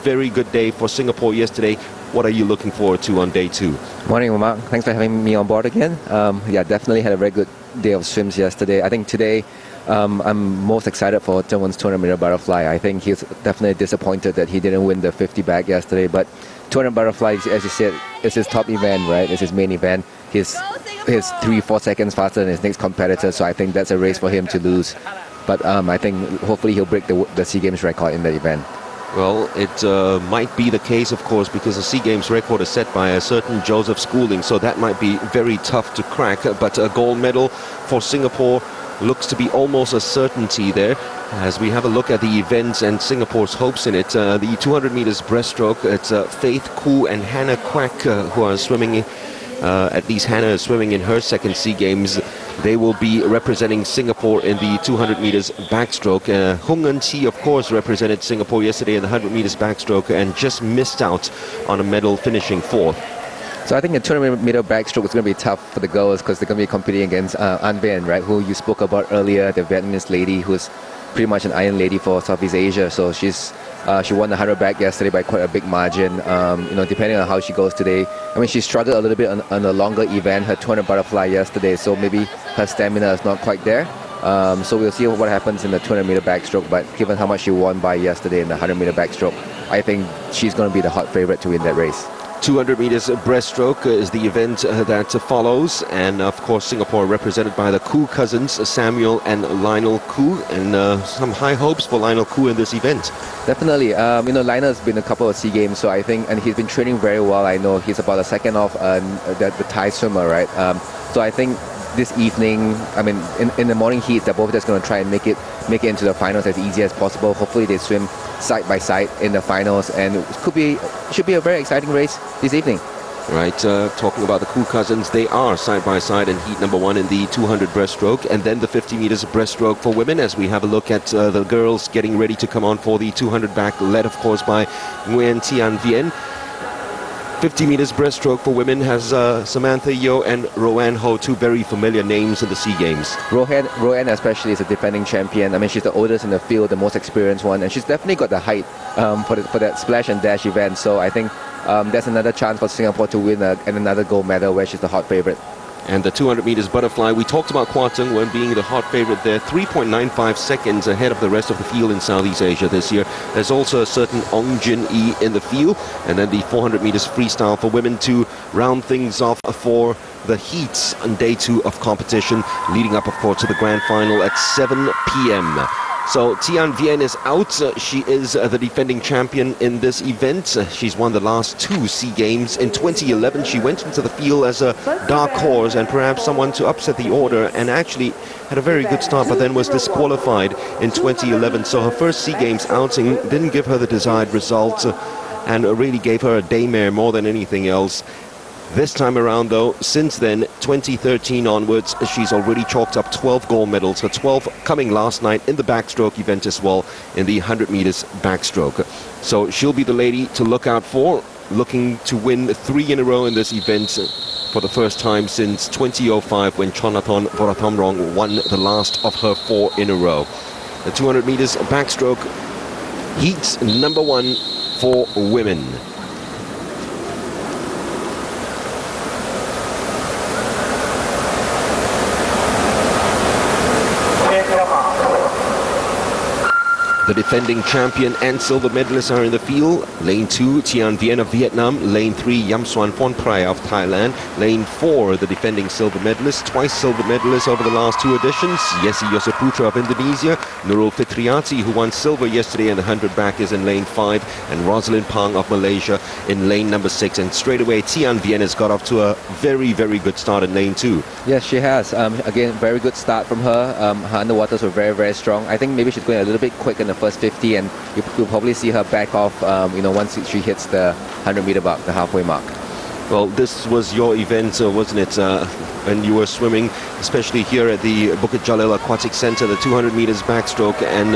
very good day for Singapore yesterday. What are you looking forward to on day 2? Morning, Mark. Thanks for having me on board again. Yeah, definitely had a very good day of swims yesterday. I think today I'm most excited for Zhengwen's 200-meter butterfly. I think he's definitely disappointed that he didn't win the 50 back yesterday, but 200 butterfly, as you said, is his top event, right? It's his main event. He's 3-4 seconds faster than his next competitor, so I think that's a race for him to lose. But I think hopefully he'll break the Seagames record in that event. Well, it might be the case, of course, because the Seagames record is set by a certain Joseph Schooling, so that might be very tough to crack. But a gold medal for Singapore looks to be almost a certainty there. As we have a look at the events and Singapore's hopes in it, the 200 meters breaststroke, it's Faith Khoo and Hannah Quack who are swimming. At least Hannah is swimming in her second SEA Games. They will be representing Singapore in the 200 meters backstroke. Hung Eun Chi, of course, represented Singapore yesterday in the 100 meters backstroke and just missed out on a medal, finishing 4th. So I think the 200-meter backstroke is going to be tough for the girls because they're going to be competing against An Vien, right, who you spoke about earlier, the Vietnamese lady who's pretty much an iron lady for Southeast Asia. So she won the 100 back yesterday by quite a big margin. Depending on how she goes today. I mean, she struggled a little bit on the longer event, her 200 butterfly yesterday, so maybe her stamina is not quite there. So we'll see what happens in the 200-meter backstroke, but given how much she won by yesterday in the 100-meter backstroke, I think she's going to be the hot favorite to win that race. 200 meters breaststroke is the event that follows, and of course Singapore represented by the Khoo cousins, Samuel and Lionel Khoo, and some high hopes for Lionel Khoo in this event. Definitely. Lionel's been a couple of SEA Games, so I think, and he's been training very well. I know he's about a second off the Thai swimmer, right? So I think this evening, I mean, in the morning heat, they're both just going to try and make it into the finals as easy as possible. Hopefully they swim side by side in the finals, and it should be a very exciting race this evening. Right, talking about the Khoo cousins, they are side by side in heat number 1 in the 200 breaststroke, and then the 50 meters breaststroke for women, as we have a look at the girls getting ready to come on for the 200 back, led of course by Nguyen Tian Vien. 50 meters breaststroke for women has Samantha Yeo and Roanne Ho, two very familiar names in the SEA Games. Roanne especially is a defending champion. I mean, she's the oldest in the field, the most experienced one, and she's definitely got the height for that splash and dash event. So I think that's another chance for Singapore to win another gold medal, where she's the hot favorite. And the 200 meters butterfly, we talked about Kwa Tung Wen being the hot favorite there, 3.95 seconds ahead of the rest of the field in Southeast Asia this year. There's also a certain Ong Jin Yi in the field, and then the 400 meters freestyle for women to round things off for the heats on day 2 of competition, leading up, of course, to the grand final at 7 p.m. So Tian Vien is out. She is the defending champion in this event. She's won the last 2 SEA Games. In 2011, she went into the field as a dark horse and perhaps someone to upset the order, and actually had a very good start, but then was disqualified in 2011. So her first SEA Games outing didn't give her the desired result and really gave her a daymare more than anything else. This time around, though, since then, 2013 onwards, she's already chalked up 12 gold medals, her 12 coming last night in the backstroke event as well, in the 100 meters backstroke. So she'll be the lady to look out for, looking to win 3 in a row in this event for the first time since 2005, when Chonathon Vorathamrong won the last of her 4 in a row. The 200 meters backstroke, heat number 1 for women. The defending champion and silver medalists are in the field. Lane 2, Tian Vien of Vietnam. Lane 3, Yam Suan Phon Prai of Thailand. Lane 4, the defending silver medalist, twice silver medalist over the last 2 editions, Yesi Yosaputra of Indonesia. Nurul Fitriati, who won silver yesterday in the 100 back, is in lane 5. And Rosalind Pang of Malaysia in lane number 6. And straight away, Tian Vien has got off to a very, very good start in lane 2. Yes, she has. Again, very good start from her. Her underwaters were very, very strong. I think maybe she's going a little bit quick in the first 50, and you'll probably see her back off once she hits the 100-meter mark, the halfway mark. Well, this was your event, wasn't it, when you were swimming, especially here at the Bukit Jalil Aquatic Center, the 200 meters backstroke, and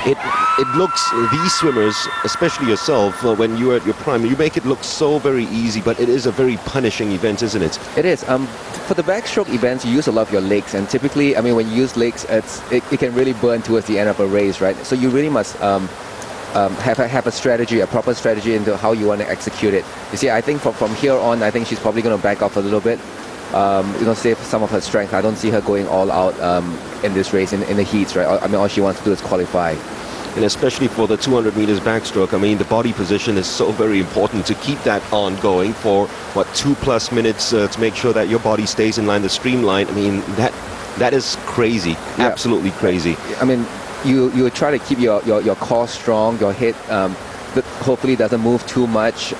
it looks, these swimmers, especially yourself, when you were at your prime, you make it look so very easy, but it is a very punishing event, isn't it? It is. For the backstroke events, you use a lot of your legs, and typically, I mean, when you use legs, it can really burn towards the end of a race, right? So you really must have a strategy, a proper strategy into how you want to execute it. You see, I think from here on, I think she's probably going to back off a little bit. Save some of her strength. I don't see her going all out in this race in the heats, right? I mean, all she wants to do is qualify. And especially for the 200 meters backstroke, I mean, the body position is so very important to keep that ongoing for, 2+ minutes to make sure that your body stays in line, the streamline. I mean, that is crazy, yeah. Absolutely crazy. I mean, you try to keep your core strong, your head that hopefully doesn't move too much,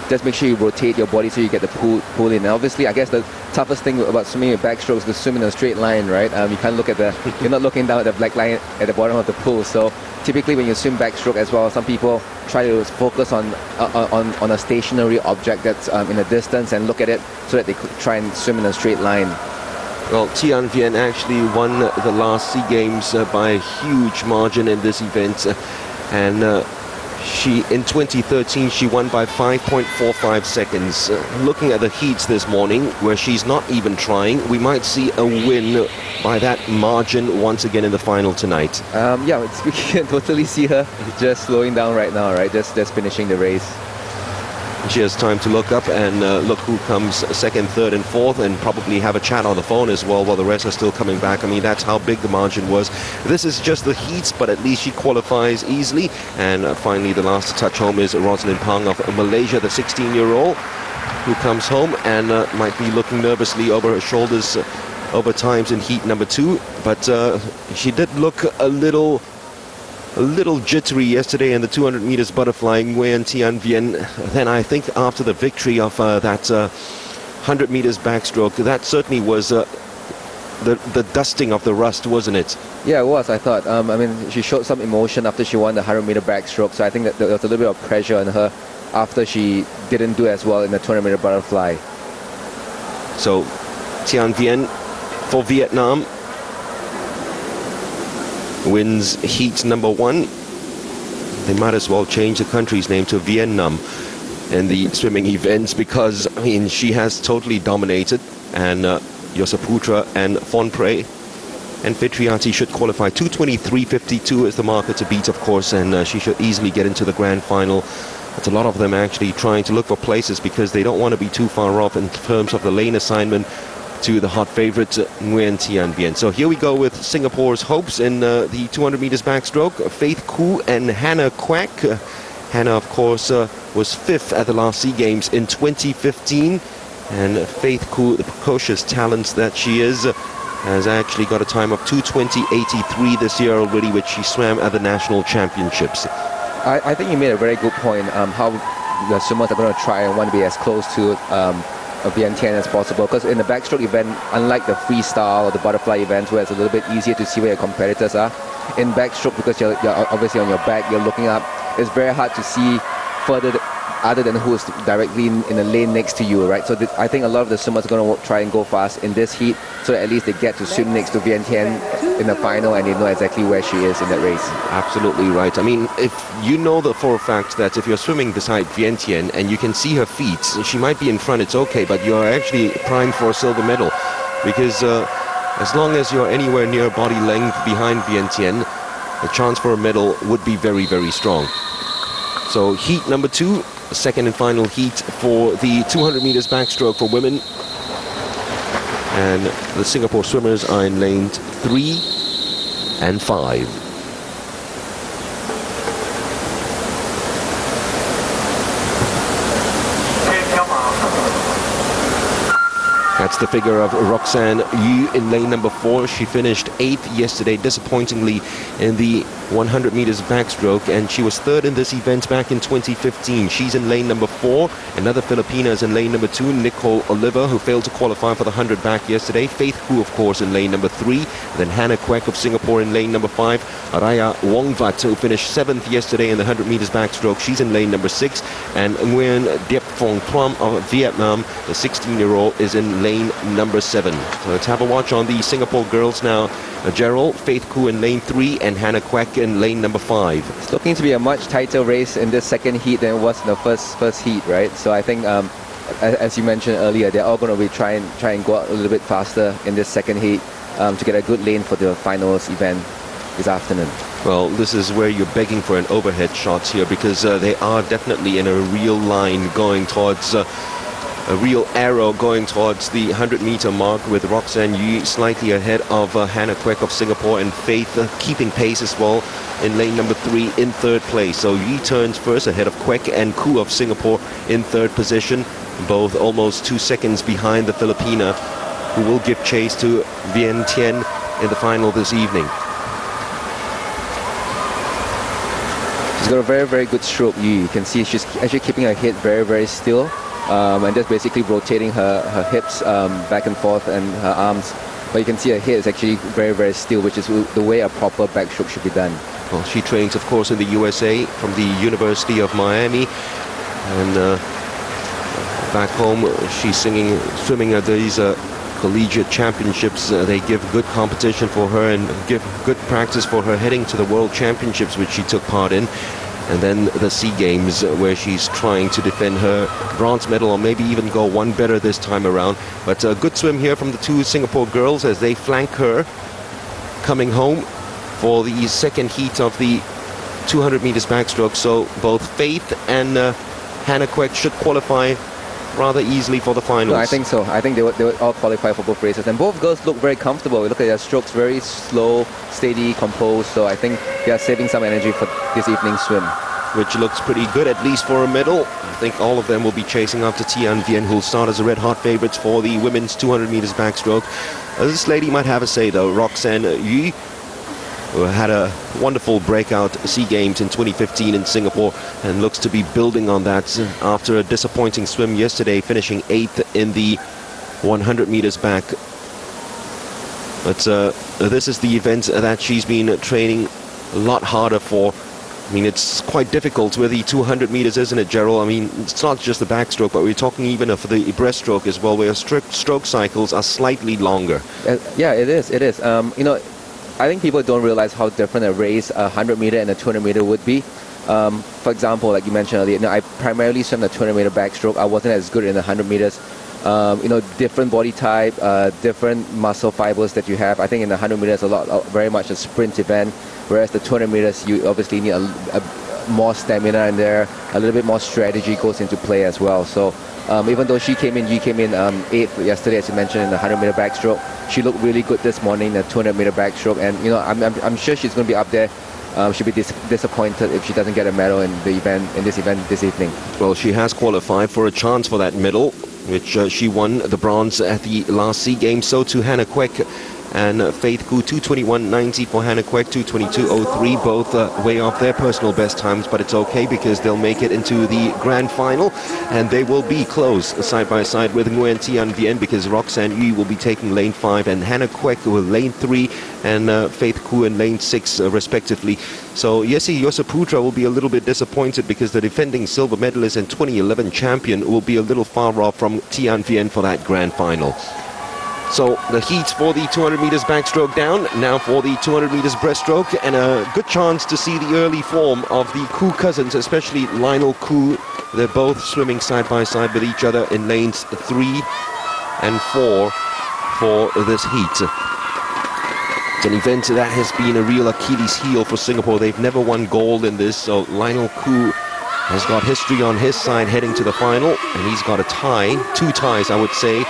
just make sure you rotate your body so you get the pull in. And obviously, I guess the toughest thing about swimming with backstroke is to swim in a straight line, right? You can't look at you're not looking down at the black line at the bottom of the pool. So typically when you swim backstroke as well, some people try to focus on a stationary object that's in a distance and look at it so that they could try and swim in a straight line. Well, Tian Vien actually won the last SEA Games by a huge margin in this event. And in 2013, she won by 5.45 seconds. Looking at the heats this morning, where she's not even trying, we might see a win by that margin once again in the final tonight. We can totally see her just slowing down right now, right? Just finishing the race. She has time to look up and look who comes second, third, and fourth, and probably have a chat on the phone as well while the rest are still coming back. I mean, that's how big the margin was. This is just the heats, but at least she qualifies easily. And finally, the last touch home is Rosalind Pang of Malaysia, the 16-year-old, who comes home and might be looking nervously over her shoulders over times in heat number 2. But she did look a little jittery yesterday in the 200 meters butterfly, Nguyen Tian Vien. Then I think after the victory of that 100 meters backstroke, that certainly was the dusting of the rust, wasn't it? Yeah, it was, I thought. I mean, she showed some emotion after she won the 100 meter backstroke, so I think that there was a little bit of pressure on her after she didn't do as well in the 200 meter butterfly. So Tian Vien for Vietnam wins heat number 1. They might as well change the country's name to Vietnam in the swimming events, because I mean, she has totally dominated, and Yosaputra and Fonpre and Fitriati should qualify. 2:23.52 is the marker to beat, of course, and she should easily get into the grand final. But a lot of them actually trying to look for places because they don't want to be too far off in terms of the lane assignment to the hot favorite Nguyen Tian Vien. So here we go with Singapore's hopes in the 200 meters backstroke. Faith Khoo and Hannah Quack. Hannah, of course, was 5th at the last SEA Games in 2015. And Faith Khoo, the precocious talent that she is, has actually got a time of 2:20.83 this year already, which she swam at the national championships. I think you made a very good point, how the swimmers are going to try and want to be as close to Vientiane as possible, because in the backstroke event, unlike the freestyle or the butterfly events where it's a little bit easier to see where your competitors are, in backstroke, because you're obviously on your back, you're looking up, it's very hard to see further other than who's directly in the lane next to you, right? So I think a lot of the swimmers are going to try and go fast in this heat, so that at least they get to swim next to Vientiane in the final and they know exactly where she is in that race. Absolutely right. I mean, if you know for a fact that if you're swimming beside Vientiane and you can see her feet, she might be in front, it's okay, but you're actually primed for a silver medal, because as long as you're anywhere near body length behind Vientiane, the chance for a medal would be very, very strong. So heat number 2, the second and final heat for the 200 meters backstroke for women. And the Singapore swimmers are in lanes 3 and 5. That's the figure of Roxanne Yu in lane number 4. She finished 8th yesterday, disappointingly, in the 100 meters backstroke, and she was 3rd in this event back in 2015. She's in lane number 4. Another Filipina is in lane number 2, Nicole Oliver, who failed to qualify for the 100 back yesterday. Faith Khoo, of course, in lane number 3. Then Hannah Quek of Singapore in lane number 5. Raya Wongvat, who finished 7th yesterday in the 100 meters backstroke. She's in lane number 6. And Nguyen Diep Phong Tram of Vietnam, the 16-year-old, is in lane number 7. So let's have a watch on the Singapore girls now. Gerald, Faith Khoo in lane 3 and Hannah Quek in lane number 5. It's looking to be a much tighter race in this second heat than it was in the first heat, right? So I think, as you mentioned earlier, they're all going to be try and go out a little bit faster in this second heat to get a good lane for the finals event. this afternoon. Well, this is where you're begging for an overhead shot here, because they are definitely in a real line going towards a real arrow going towards the 100-meter mark, with Roxanne Yu slightly ahead of Hannah Kwek of Singapore, and Faith keeping pace as well in lane number 3 in 3rd place. So Yu turns first ahead of Kwek and Koo of Singapore in 3rd position, both almost 2 seconds behind the Filipina, who will give chase to Vien Tien in the final this evening. She's got a very, very good stroke. You can see she's actually keeping her head very, very still. And just basically rotating her hips back and forth and her arms. But you can see her head is actually very, very still, which is the way a proper backstroke should be done. Well, she trains, of course, in the USA from the University of Miami. And back home, she's swimming at these collegiate championships. They give good competition for her and give good practice for her heading to the World Championships, which she took part in. And then the Seagames, where she's trying to defend her bronze medal, or maybe even go one better this time around. But a good swim here from the 2 Singapore girls as they flank her coming home for the second heat of the 200 meters backstroke. So both Faith and Hannah Kwek should qualify rather easily for the finals. No, I think so. I think they would all qualify for both races. And both girls look very comfortable. We look at their strokes, very slow, steady, composed. So I think they are saving some energy for this evening's swim. Which looks pretty good, at least for a medal. I think all of them will be chasing after Tian Vien, who will start as the red-hot favorites for the women's 200 meters backstroke. This lady might have a say, though. Roxanne Yu, who had a wonderful breakout Seagames in 2015 in Singapore, and looks to be building on that after a disappointing swim yesterday, finishing 8th in the 100 meters back. But this is the event that she's been training a lot harder for. I mean, it's quite difficult with the 200 meters, isn't it, Gerald? I mean, it's not just the backstroke, but we're talking even of the breaststroke as well, where stroke cycles are slightly longer. Yeah, it is. It is. You know, I think people don't realize how different a race, a 100 meter and a 200 meter would be. For example, like you mentioned earlier, I primarily swam the 200 meter backstroke. I wasn't as good in the 100 meters. You know, different body type, different muscle fibers that you have. I think in the 100 meters, very much a sprint event, whereas the 200 meters, you obviously need a more stamina in there. A little bit more strategy goes into play as well. So even though she came in 8th yesterday, as you mentioned, in the 100 meter backstroke, she looked really good this morning in the 200 meter backstroke. And you know, I'm sure she's going to be up there. She'll be disappointed if she doesn't get a medal in this event this evening. Well, she has qualified for a chance for that medal, which she won the bronze at the last SEA Games. So too Hannah Kwek and Faith Koo. 2:21.90 for Hannah Kwek, 2:22.03, both way off their personal best times, but it's okay because they'll make it into the grand final, and they will be close side by side with Nguyen Tian Vien, because Roxanne Yu will be taking lane 5 and Hannah Kwek will lane 3 and Faith Koo in lane 6 respectively. So Yesi Yosaputra will be a little bit disappointed because the defending silver medalist and 2011 champion will be a little far off from Tian Vien for that grand final. So the heats for the 200 meters backstroke down, now for the 200 meters breaststroke, and a good chance to see the early form of the Koo cousins, especially Lionel Koo. They're both swimming side by side with each other in lanes 3 and 4 for this heat. It's an event that has been a real Achilles heel for Singapore. They've never won gold in this, so Lionel Koo has got history on his side heading to the final, and he's got a tie, 2 ties I would say,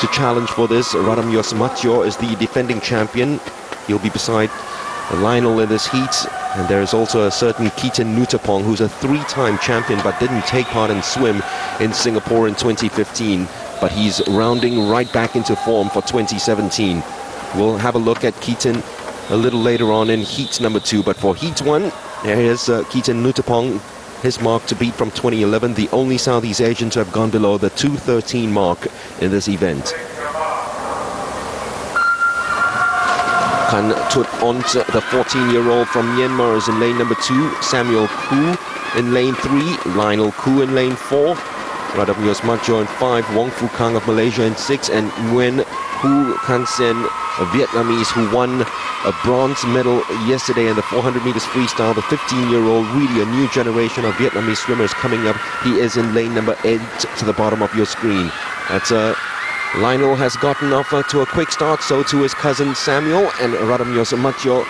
to challenge for this. Radamyos Matjo is the defending champion. He'll be beside Lionel in this heat. And there is also a certain Keaton Nutapong, who's a 3-time champion but didn't take part in swim in Singapore in 2015. But he's rounding right back into form for 2017. We'll have a look at Keaton a little later on in heat number 2. But for heat 1, there is Keaton Nutapong. His mark to beat from 2011, the only Southeast Asian to have gone below the 2:13 mark in this event. Kan Tut Ont, the 14-year-old from Myanmar, is in lane number 2. Samuel Koo in lane 3. Lionel Koo in lane 4. Radamyos Matjo in 5. Wong Fu Kang of Malaysia in 6. And Nguyen Hu Can Sen, a Vietnamese who won a bronze medal yesterday in the 400 meters freestyle. The 15-year-old, really a new generation of Vietnamese swimmers coming up. He is in lane number 8 to the bottom of your screen. That's Lionel has gotten off to a quick start, so too his cousin Samuel, and Radamyos Matjo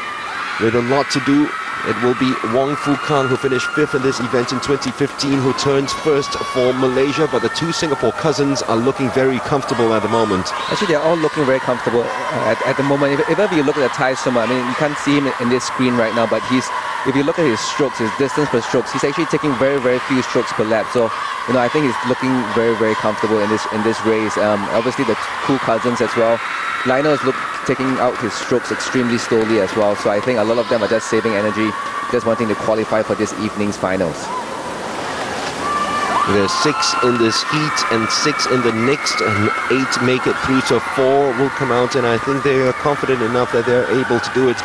with a lot to do. It will be Wong Fu Kang, who finished 5th in this event in 2015, who turns first for Malaysia. But the two Singapore cousins are looking very comfortable at the moment. Actually, they're all looking very comfortable at the moment. If you look at the Thai swimmer, I mean, you can't see him in this screen right now, but if you look at his strokes, his distance per strokes, he's actually taking very, very few strokes per lap. So, I think he's looking very, very comfortable in this race. Obviously, the two cousins as well. Lionel is taking out his strokes extremely slowly as well. So I think a lot of them are just saving energy, just wanting to qualify for this evening's finals. There's 6 in this heat and 6 in the next, and 8 make it through, so 4 will come out, and I think they are confident enough that they're able to do it.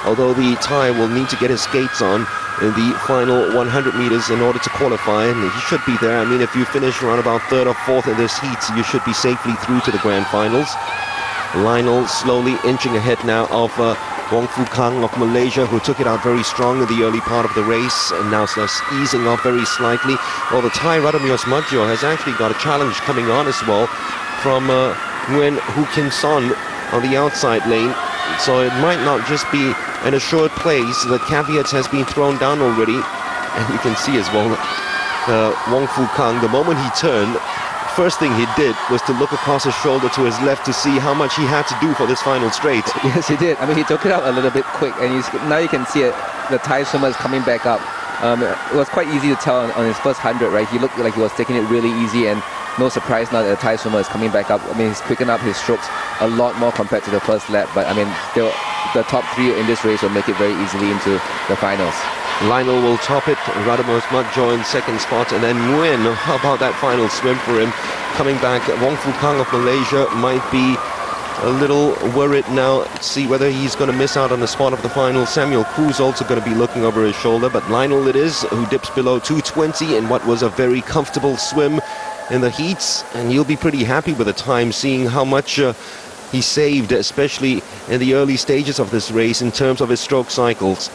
Although the Thai will need to get his skates on in the final 100 meters in order to qualify, and he should be there. I mean, if you finish around about 3rd or 4th in this heat, you should be safely through to the grand finals. Lionel slowly inching ahead now of Wong Fu Kang of Malaysia, who took it out very strong in the early part of the race and now starts easing off very slightly. Well, the Thai Radomir Smadjo has actually got a challenge coming on as well from Nguyen Hu Kin Son on the outside lane. So it might not just be an assured place. The caveat has been thrown down already. And you can see as well Wong Fu Kang, the moment he turned, first thing he did was to look across his shoulder to his left to see how much he had to do for this final straight. Yes, he did. I mean, he took it out a little bit quick, and now you can see it. The Thai swimmer is coming back up. It was quite easy to tell on his first 100, right? He looked like he was taking it really easy, and no surprise now that the Thai swimmer is coming back up. I mean, he's quickened up his strokes a lot more compared to the first lap, but I mean, the top 3 in this race will make it very easily into the finals. Lionel will top it, Radomir Smadjo in 2nd spot, and then Nguyen, how about that final swim for him? Coming back, Wong Fu Kang of Malaysia might be a little worried now, see whether he's going to miss out on the spot of the final. Samuel Khoo's also going to be looking over his shoulder, but Lionel it is, who dips below 2:20 in what was a very comfortable swim in the heats, and you'll be pretty happy with the time, seeing how much he saved, especially in the early stages of this race in terms of his stroke cycles.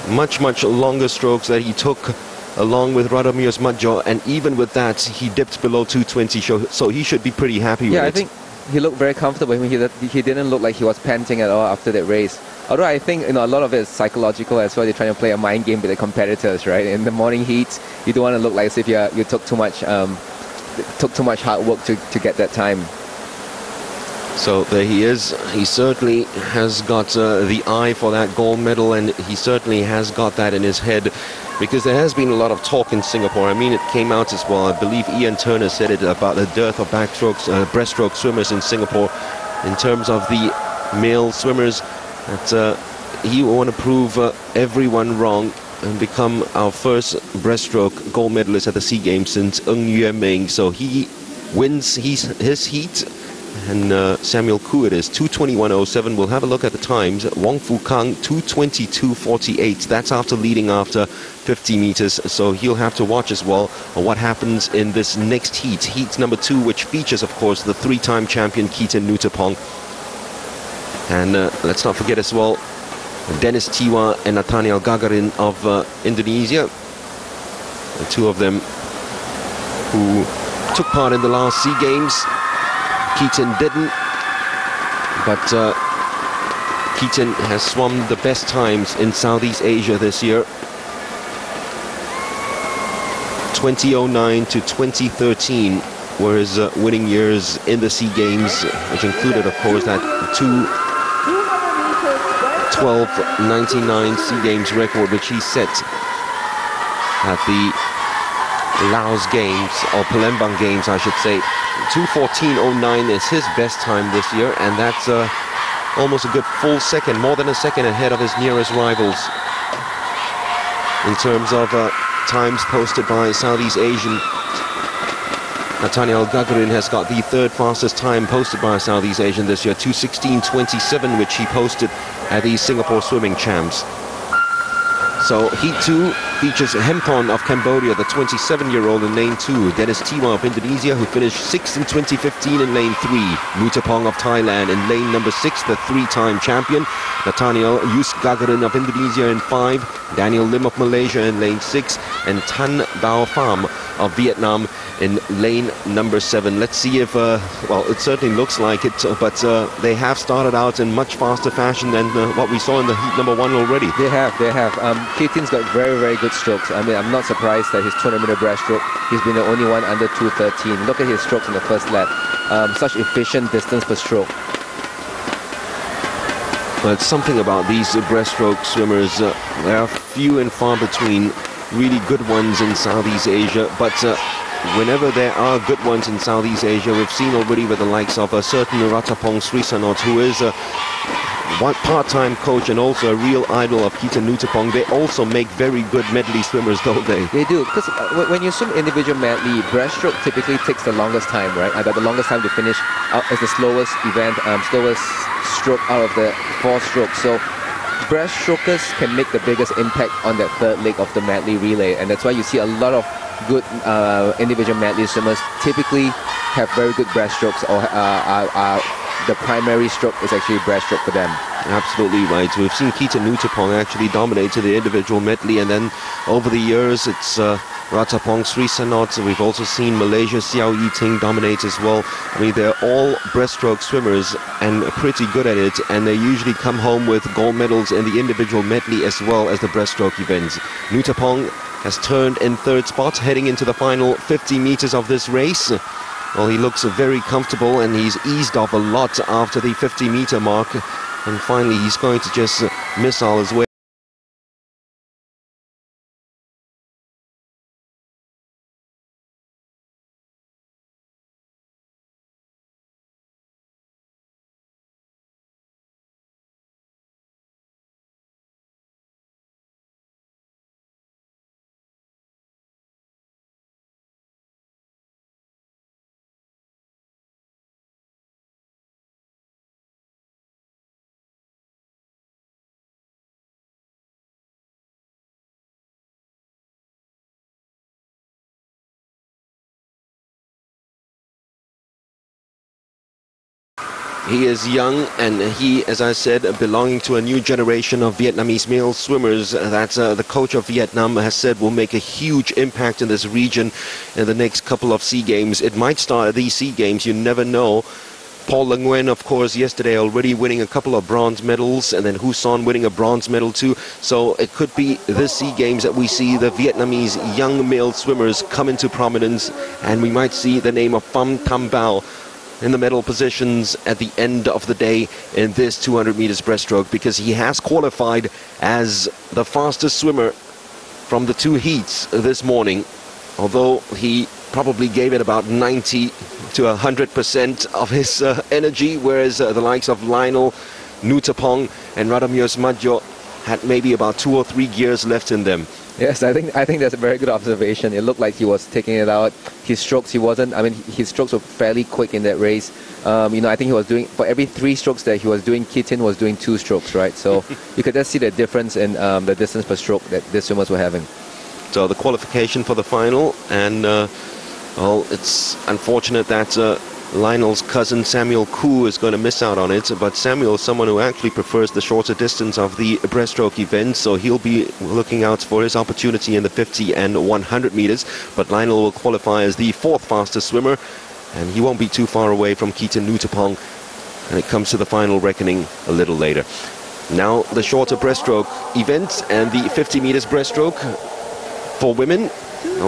Much longer strokes that he took along with Radomir Smadjo, and even with that he dipped below 2:20, so he should be pretty happy with it. Yeah, I think he looked very comfortable. I mean, he didn't look like he was panting at all after that race. Although I think a lot of it is psychological as well. They're trying to play a mind game with the competitors, right? In the morning heats, you don't want to look like as if you took too much hard work to get that time. So there he is. He certainly has got the eye for that gold medal, and he certainly has got that in his head, because there has been a lot of talk in Singapore. I mean, it came out as well. I believe Ian Turner said it about the dearth of breaststroke swimmers in Singapore in terms of the male swimmers, that he will want to prove everyone wrong and become our first breaststroke gold medalist at the Seagame since Ng Yue Ming. So he wins his heat. And Samuel Khoo it is, 2:21.07. We'll have a look at the times. Wong Fu Kang, 2:22.48. That's after leading after 50 meters. So he'll have to watch as well what happens in this next heat. Heat number 2, which features, of course, the 3-time champion Keaton Nutapong. And let's not forget as well, Dennis Tiwa and Nathaniel Gagarin of Indonesia. The two of them who took part in the last SEA Games. Keaton didn't, but Keaton has swum the best times in Southeast Asia this year. 2009 to 2013 were his winning years in the SEA Games, which included, of course, that 2:12.99 SEA Games record, which he set at the Laos Games, or Palembang Games, I should say. 2:14.09 is his best time this year, and that's almost a good full second, more than a second ahead of his nearest rivals in terms of times posted by Southeast Asian. Nathaniel Gagarin has got the 3rd fastest time posted by a Southeast Asian this year, 2:16.27, which he posted at the Singapore Swimming Champs. So Heat 2 features Hempon of Cambodia, the 27-year-old in lane 2. Dennis Tiwa of Indonesia, who finished 6th in 2015 in lane 3. Nutapong of Thailand in lane number 6, the 3-time champion. Nathaniel Yus Gagarin of Indonesia in 5. Daniel Lim of Malaysia in lane 6. And Tan Dao Pham of Vietnam in lane number 7. Let's see if, well, it certainly looks like it, but they have started out in much faster fashion than what we saw in the heat number 1 already. They have. Kee Tin's got very, very good strokes. I mean, I'm not surprised that his 200-meter breaststroke, he's been the only one under 2:13. Look at his strokes in the first lap. Such efficient distance per stroke. But it's something about these breaststroke swimmers. There are few and far between really good ones in Southeast Asia, but whenever there are good ones in Southeast Asia, we've seen already with the likes of a certain Ratapong Srisanot, who is a part-time coach and also a real idol of Nuttapong. They also make very good medley swimmers, don't they? They do, because when you swim individual medley, breaststroke typically takes the longest time, right? The longest time to finish is the slowest event, slowest stroke out of the 4 strokes. So breaststrokers can make the biggest impact on that third leg of the medley relay, and that's why you see a lot of good individual medley swimmers typically have very good breaststrokes, or the primary stroke is actually breaststroke for them. Absolutely right. We've seen Nuttapong actually dominate the individual medley, and then over the years it's Ratapong Srisanot. We've also seen Malaysia Xiao Yiting dominate as well. I mean, they're all breaststroke swimmers and pretty good at it, and they usually come home with gold medals in the individual medley as well as the breaststroke events. Nuttapong has turned in 3rd spot, heading into the final 50 meters of this race. Well, he looks very comfortable, and he's eased off a lot after the 50-meter mark, and finally he's going to just missile his way. He is young, and he, as I said, belonging to a new generation of Vietnamese male swimmers that the coach of Vietnam has said will make a huge impact in this region in the next couple of SEA Games. It might start at these SEA Games, you never know. Paul Le Nguyen, of course, yesterday already winning a couple of bronze medals, and then Huson winning a bronze medal too. So it could be this SEA Games that we see the Vietnamese young male swimmers come into prominence, and we might see the name of Pham Tam Bao in the medal positions at the end of the day in this 200 meters breaststroke, because he has qualified as the fastest swimmer from the 2 heats this morning, although he probably gave it about 90 to 100% of his energy, whereas the likes of Lionel, Nuttapong and Radamius Madjo had maybe about 2 or 3 gears left in them. Yes, I think that's a very good observation. It looked like he was taking it out. His strokes, he wasn't. I mean, his strokes were fairly quick in that race. You know, I think he was doing, for every 3 strokes that he was doing, Kee Tin was doing 2 strokes, right? So you could just see the difference in the distance per stroke that these swimmers were having. So the qualification for the final, and well, it's unfortunate that Lionel's cousin Samuel Koo is going to miss out on it, but Samuel is someone who actually prefers the shorter distance of the breaststroke event, so he'll be looking out for his opportunity in the 50 and 100 meters. But Lionel will qualify as the 4th fastest swimmer, and he won't be too far away from Nuttapong, and it comes to the final reckoning a little later. Now the shorter breaststroke event and the 50 meters breaststroke for women.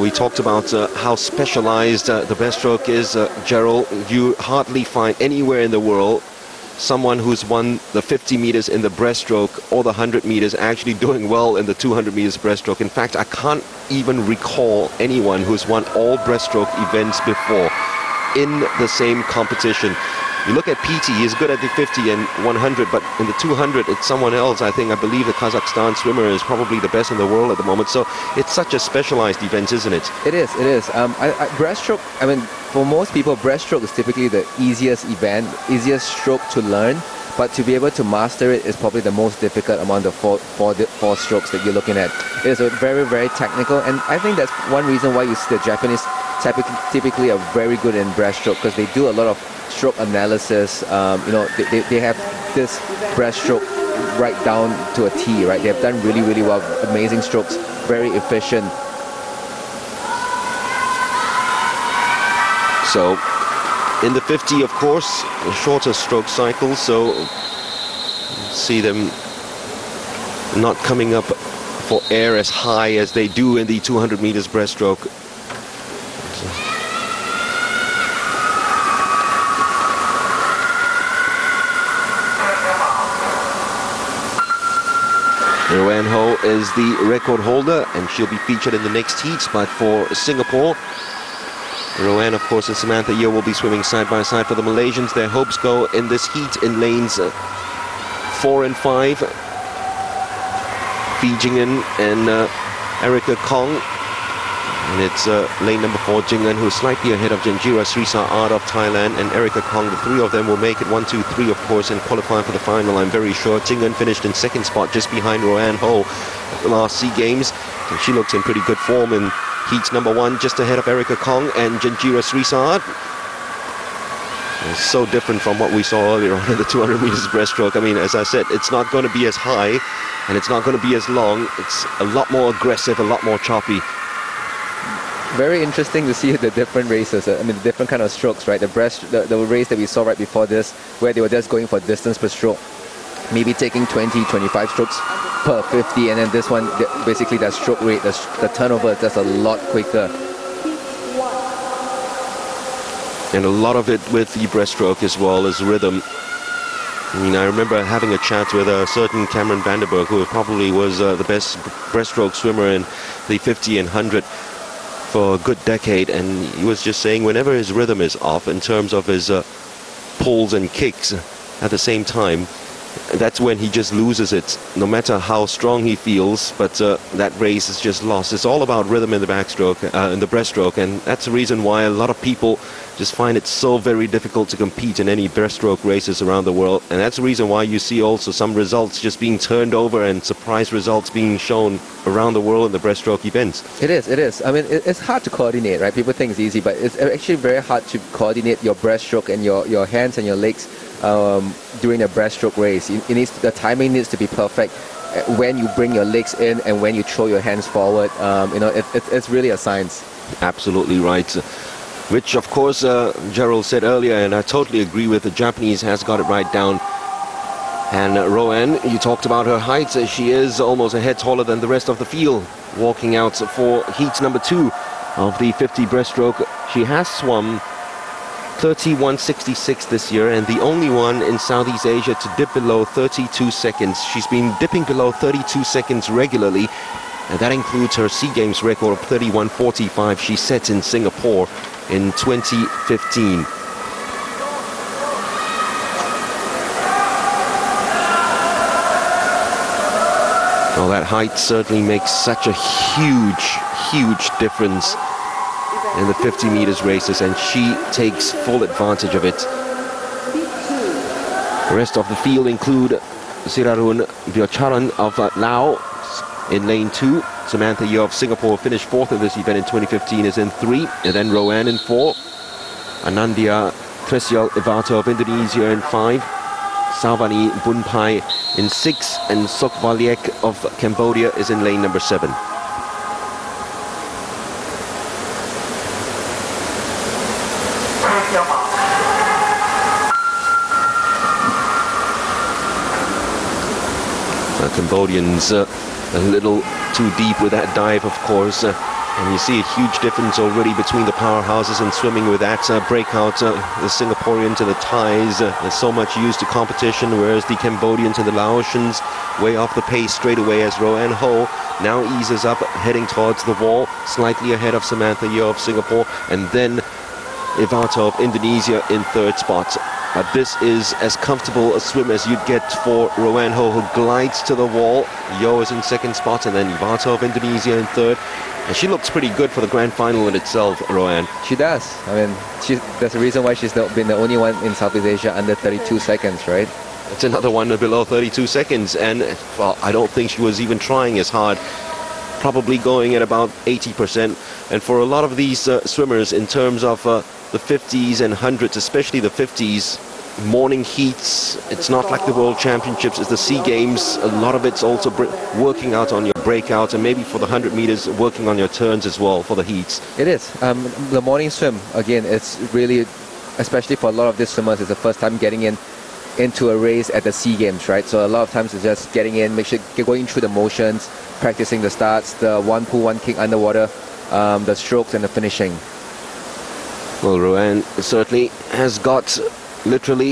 We talked about how specialized the breaststroke is. Gerald, you hardly find anywhere in the world someone who's won the 50 meters in the breaststroke or the 100 meters actually doing well in the 200 meters breaststroke. In fact, I can't even recall anyone who's won all breaststroke events before in the same competition. You look at PT, he's good at the 50 and 100, but in the 200 it's someone else. I believe the Kazakhstan swimmer is probably the best in the world at the moment. So it's such a specialized event, isn't it? It is. Breaststroke, I mean, for most people, breaststroke is typically the easiest event, easiest stroke to learn, but to be able to master it is probably the most difficult among the four strokes that you're looking at. It is a very, very technical, and I think that's one reason why you see the Japanese typically are very good in breaststroke, because they do a lot of stroke analysis. You know, they have this breaststroke right down to a T, right? They have done really, really well, amazing strokes, very efficient. So in the 50, of course, a shorter stroke cycle, so see them not coming up for air as high as they do in the 200 meters breaststroke. Roanne Ho is the record holder, and she'll be featured in the next heats. But for Singapore, Roanne, of course, and Samantha Yeo will be swimming side by side for the Malaysians. Their hopes go in this heat in lanes 4 and 5. Fee Jing'en and Erica Kong. And it's lane number 4, Jing'en, who's slightly ahead of Janjira Srisart of Thailand, and Erica Kong. The three of them will make it 1, 2, 3, of course, and qualify for the final, I'm very sure. Jing'en finished in second spot just behind Roanne Ho at the last SEA Games. And she looks in pretty good form in heats number 1, just ahead of Erica Kong and Janjira Srisart. It's so different from what we saw earlier on in the 200 meters breaststroke. I mean, as I said, it's not going to be as high and it's not going to be as long. It's a lot more aggressive, a lot more choppy. Very interesting to see the different races. I mean, the different kind of strokes, right? The race that we saw right before this, where they were just going for distance per stroke, maybe taking 20, 25 strokes per 50, and then this one, basically that stroke rate, the turnover is just a lot quicker. And a lot of it with the breaststroke as well as rhythm. I mean, I remember having a chat with a certain Cameron Vanderberg, who probably was the best breaststroke swimmer in the 50 and 100 for a good decade, and he was just saying whenever his rhythm is off in terms of his pulls and kicks at the same time, that's when he just loses it, no matter how strong he feels. But that race is just lost. It's all about rhythm in the backstroke, in the breaststroke, and that's the reason why a lot of people just find it so very difficult to compete in any breaststroke races around the world. And that's the reason why you see also some results just being turned over and surprise results being shown around the world in the breaststroke events. It is. I mean, it's hard to coordinate, right? People think it's easy, but it's actually very hard to coordinate your breaststroke and your hands and your legs during a breaststroke race. The timing needs to be perfect when you bring your legs in and when you throw your hands forward. It's really a science. Absolutely right. Which, of course, Gerald said earlier, and I totally agree with, the Japanese has got it right down. And Roanne, you talked about her height. She is almost a head taller than the rest of the field. Walking out for heat number 2 of the 50 breaststroke. She has swum 31.66 this year, and the only one in Southeast Asia to dip below 32 seconds. She's been dipping below 32 seconds regularly, and that includes her SEA Games record of 31.45 she set in Singapore in 2015. Well, that height certainly makes such a huge difference in the 50 meters races, and she takes full advantage of it. The rest of the field include Sirarun Biocharan of Laos in lane 2. Samantha Yeo of Singapore finished 4th in this event in 2015, is in 3. And then Roanne in 4. Anandya Tresial Ivato of Indonesia in 5. Salvani Bunpai in 6. And Sok Valiek of Cambodia is in lane number 7. Cambodians a little too deep with that dive, of course, and you see a huge difference already between the powerhouses in swimming with that breakout. The Singaporeans and the Thais are so much used to competition, whereas the Cambodians and the Laotians way off the pace straight away, as Roanne Ho now eases up, heading towards the wall, slightly ahead of Samantha Yeo of Singapore, and then Ivato of Indonesia in 3rd spot. But this is as comfortable a swim as you'd get for Roanne Ho, who glides to the wall. Yeo is in 2nd spot, and then Ivato of Indonesia in 3rd. And she looks pretty good for the grand final in itself, Roanne. She does. I mean, there's a reason why she's been the only one in Southeast Asia under 32 seconds, right? It's another one below 32 seconds. And, well, I don't think she was even trying as hard. Probably going at about 80%. And for a lot of these swimmers, in terms of the 50s and 100s, especially the 50s, morning heats. It's not like the World Championships, it's the Sea Games. A lot of it's also working out on your breakouts, and maybe for the 100 meters, working on your turns as well for the heats. It is. The morning swim, again, it's really, especially for a lot of these swimmers, it's the first time getting into a race at the Sea Games, right? So a lot of times it's just getting in, make sure you're going through the motions, practicing the starts, the one pull, one kick underwater, the strokes and the finishing. Well, Roanne certainly has got literally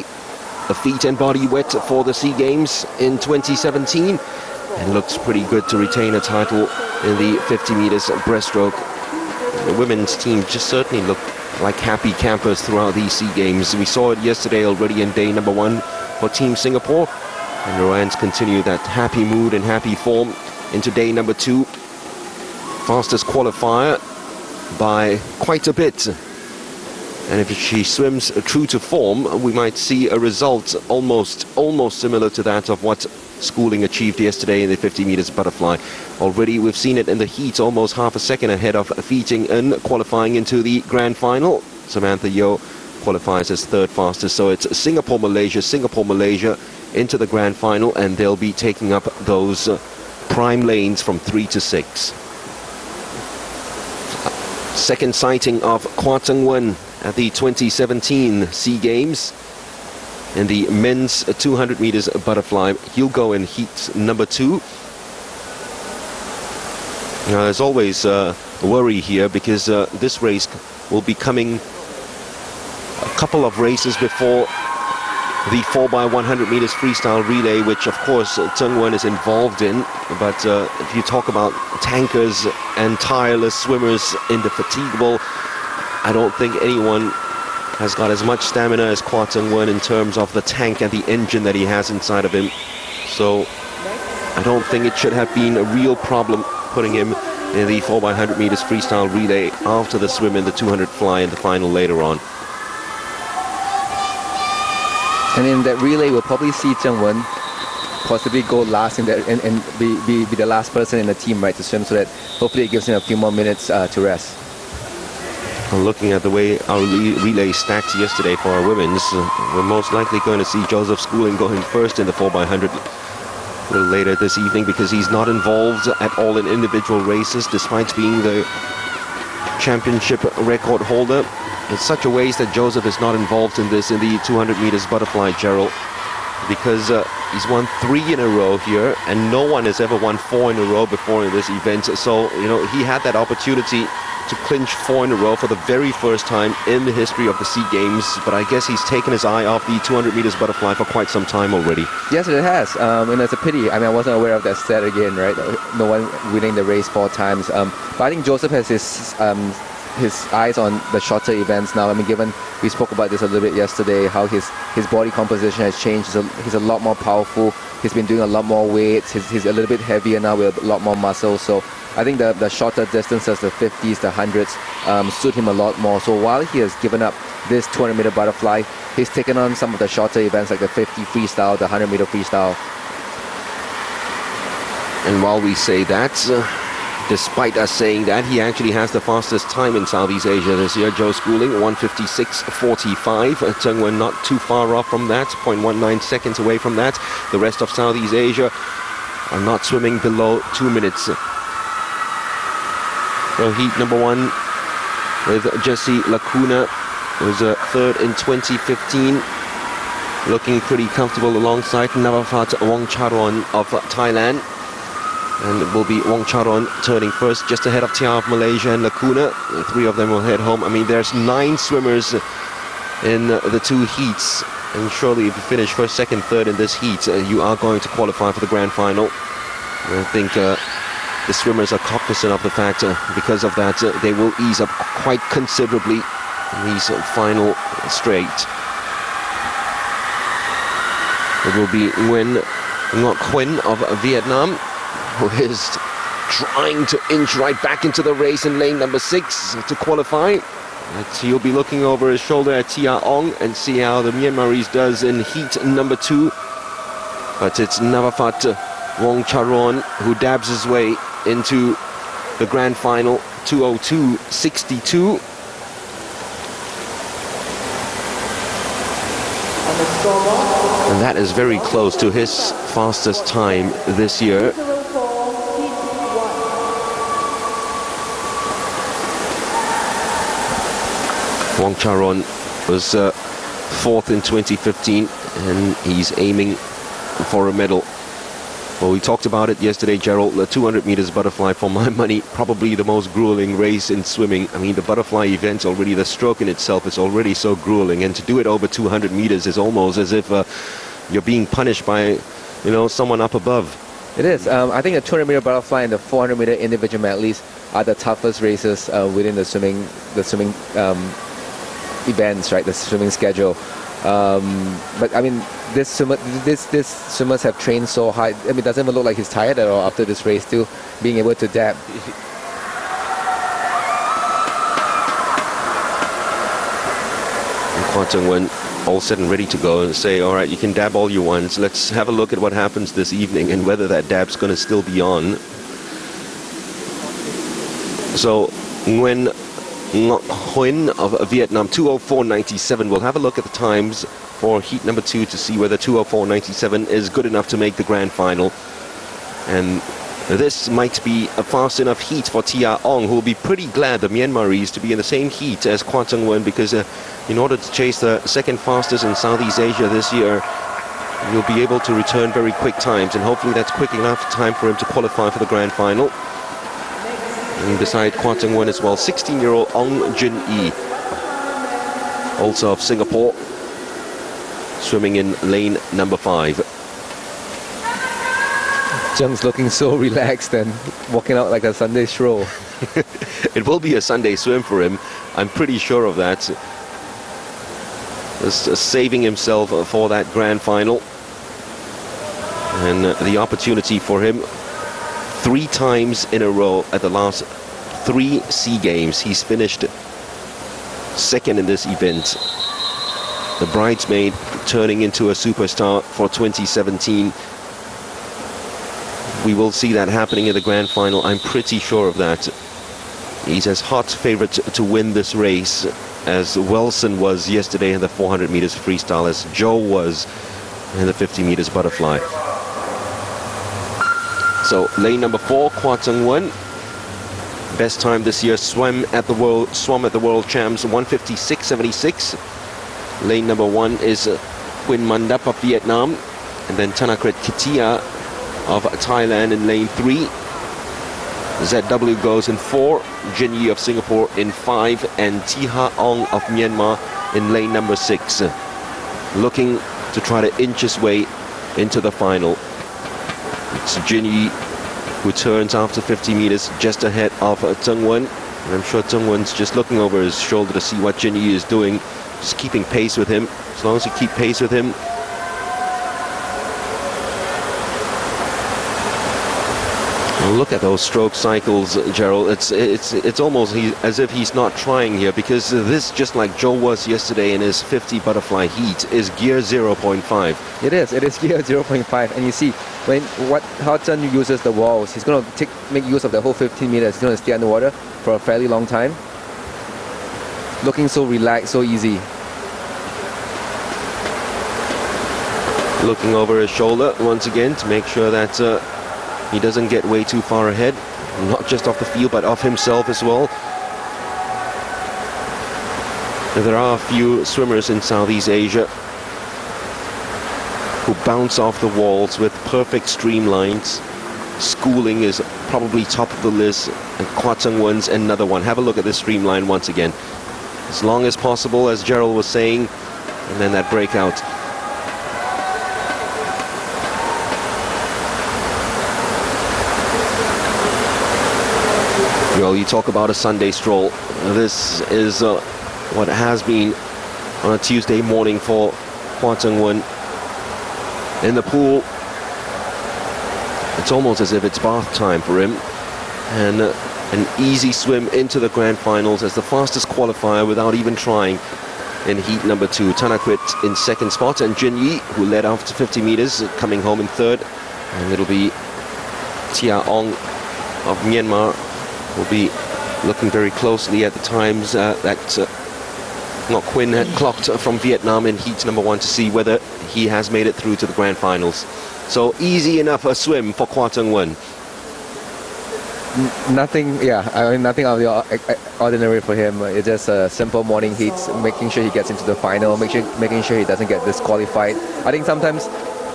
a feet and body wet for the Sea Games in 2017 and looks pretty good to retain a title in the 50 meters breaststroke. The women's team just certainly look like happy campers throughout these Sea Games. We saw it yesterday already in day number 1 for Team Singapore, and Roanne's continued that happy mood and happy form into day number 2. Fastest qualifier by quite a bit. And if she swims true to form, we might see a result almost similar to that of what Schooling achieved yesterday in the 50 meters butterfly. Already we've seen it in the heat, almost half a second ahead of Feeting and qualifying into the grand final. Samantha Yeo qualifies as 3rd fastest, so it's Singapore, Malaysia into the grand final, and they'll be taking up those prime lanes from 3 to 6. Second sighting of Kwa Tseng Wen at the 2017 Sea Games in the men's 200 meters butterfly. He'll go in heat number 2. There's always a worry here because this race will be coming a couple of races before the 4x100 meters freestyle relay, which of course Tseng Wen is involved in. But if you talk about tankers and tireless swimmers, indefatigable, I don't think anyone has got as much stamina as Kwa Tseng Wen in terms of the tank and the engine that he has inside of him. So I don't think it should have been a real problem putting him in the 4x100 meters freestyle relay after the swim in the 200 fly in the final later on. And in that relay, we'll probably see Tseng Wen possibly go last in that and be the last person in the team, right, to swim, so that hopefully it gives him a few more minutes to rest. Looking at the way our relay stacked yesterday for our women's, we're most likely going to see Joseph Schooling going first in the 4x100 a little later this evening, because he's not involved at all in individual races despite being the championship record holder. It's such a waste that Joseph is not involved in this in the 200 meters butterfly, Gerald, because he's won 3 in a row here, and no one has ever won 4 in a row before in this event. So, you know, he had that opportunity to clinch 4 in a row for the very first time in the history of the Sea Games, but I guess he's taken his eye off the 200 meters butterfly for quite some time already. Yes, it has, and it's a pity. I mean, I wasn't aware of that stat again, right? No one winning the race 4 times. But I think Joseph has his eyes on the shorter events now. I mean, given we spoke about this a little bit yesterday, how his body composition has changed. He's a lot more powerful. He's been doing a lot more weights. He's a little bit heavier now with a lot more muscle. So I think the shorter distances, the 50s, the 100s, suit him a lot more. So while he has given up this 200-meter butterfly, he's taken on some of the shorter events like the 50 freestyle, the 100-meter freestyle. And while we say that, despite us saying that, he actually has the fastest time in Southeast Asia this year. Joe Schooling, 1:56.45. Tseng Wen not too far off from that, 0.19 seconds away from that. The rest of Southeast Asia are not swimming below 2 minutes. So heat number 1 with Jessie Lacuna, was 3rd in 2015. Looking pretty comfortable alongside Navafat Wongcharoen of Thailand. And it will be Wongcharoen turning first, just ahead of Tia of Malaysia and Lacuna. The 3 of them will head home. I mean, there's 9 swimmers in the 2 heats. And surely if you finish first, second, third in this heat, you are going to qualify for the grand final. And I think the swimmers are cognizant of the fact, because of that, they will ease up quite considerably in these final straight. It will be Nguyen Ngoc Quinn of Vietnam, who is trying to inch right back into the race in lane number 6 to qualify. He'll be looking over his shoulder at Tia Ong and see how the Myanmarese does in heat number 2. But it's Navafat Wongcharoen who dabs his way into the grand final, 2:02.62. And that is very close to his fastest time this year. Wong Charon was fourth in 2015, and he's aiming for a medal. Well, we talked about it yesterday, Gerald. The 200 meters butterfly, for my money, probably the most grueling race in swimming. I mean, the butterfly event already, the stroke in itself is already so grueling, and to do it over 200 meters is almost as if you're being punished by, you know, someone up above. It is. I think the 200 meter butterfly and the 400 meter individual medleys are the toughest races within the swimming events, right? The swimming schedule. But I mean, this swimmers have trained so hard. I mean, it doesn't even look like he's tired at all after this race, still being able to dab. Kwon Tung-won all set and ready to go and say, all right, you can dab all you want. Let's have a look at what happens this evening and whether that dab's going to still be on. So Nguyen Ngoc Huynh of Vietnam, 2:04.97. We'll have a look at the times for heat number 2 to see whether 2:04.97 is good enough to make the grand final. And this might be a fast enough heat for Tia Ong, who will be pretty glad, the Myanmarese, to be in the same heat as Kwon Tung-won, because in order to chase the second fastest in Southeast Asia this year, you'll be able to return very quick times, and hopefully that's quick enough time for him to qualify for the grand final. And beside Kwon Tung-won as well, 16-year-old Ong Jun-yi, also of Singapore, swimming in lane number 5. Jung's looking so relaxed and walking out like a Sunday stroll. It will be a Sunday swim for him, I'm pretty sure of that. Just saving himself for that grand final. And the opportunity for him 3 times in a row at the last 3 Seagames. He's finished second in this event. The bridesmaid turning into a superstar for 2017. We will see that happening in the grand final. I'm pretty sure of that. He's as hot favorite to win this race as Wilson was yesterday in the 400 meters freestyle, as Joe was in the 50 meters butterfly. So lane number 4, Kwon Tung-won, best time this year, swam at the world champs, 1:56.76. Lane number 1 is Huynh Mandap of Vietnam, and then Thanakrit Kitia of Thailand in lane 3. ZW goes in 4, Jin-yi of Singapore in 5, and Tiha Ong of Myanmar in lane number 6, looking to try to inch his way into the final. It's Jin-yi who turns after 50 meters just ahead of Tung-won, and I'm sure Tung-won's just looking over his shoulder to see what Jin-yi is doing, just keeping pace with him. As long as you keep pace with him, look at those stroke cycles, Gerald. It's almost as if he's not trying here, because this, just like Joe was yesterday in his 50 butterfly heat, is gear 0.5. It is gear 0.5, and you see how Chen uses the walls. He's going to make use of the whole 15 meters. He's going to stay underwater for a fairly long time. Looking so relaxed, so easy. Looking over his shoulder once again to make sure that he doesn't get way too far ahead, not just off the field, but off himself as well. There are a few swimmers in Southeast Asia who bounce off the walls with perfect streamlines. Schooling is probably top of the list, and Kwon Tung-won's another one. Have a look at this streamline once again. As long as possible, as Gerald was saying, and then that breakout. Well, you talk about a Sunday stroll. This is what has been on a Tuesday morning for Kwon Tung-won. In the pool, it's almost as if it's bath time for him. And an easy swim into the grand finals as the fastest qualifier without even trying in heat number 2. Thanakrit in second spot, and Jin-yi, who led after 50 meters, coming home in third. And it'll be Tia Ong of Myanmar will be looking very closely at the times that Ngọc Quinn had clocked from Vietnam in heat number 1 to see whether he has made it through to the grand finals. So easy enough a swim for Kwa Tung Wen. Nothing, yeah, I mean, nothing out of the ordinary for him. It's just a simple morning heats, making sure he gets into the final, making sure he doesn't get disqualified. I think sometimes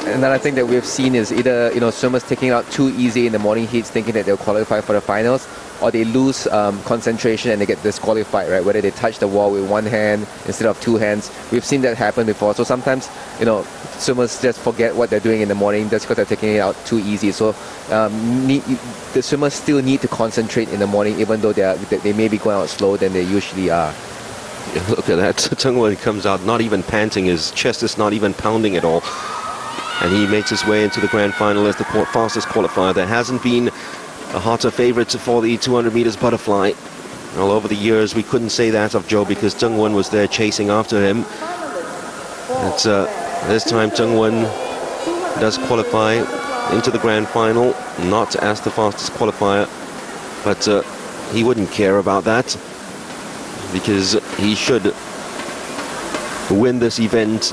another thing that we've seen is either, you know, swimmers taking it out too easy in the morning heats, thinking that they'll qualify for the finals, or they lose concentration and they get disqualified, right? Whether they touch the wall with one hand instead of two hands. We've seen that happen before. So sometimes, you know, swimmers just forget what they're doing in the morning just because they're taking it out too easy. So the swimmers still need to concentrate in the morning, even though they may be going out slower than they usually are. Yeah, look at that. Tung Wen comes out not even panting. His chest is not even pounding at all. And he makes his way into the grand final as the fastest qualifier. There hasn't been a hotter favorite for the 200 meters butterfly. All over the years, we couldn't say that of Joe because Tung Wen was there chasing after him. It's, this time, Tung Wen does qualify into the grand final, not as the fastest qualifier, but he wouldn't care about that because he should win this event.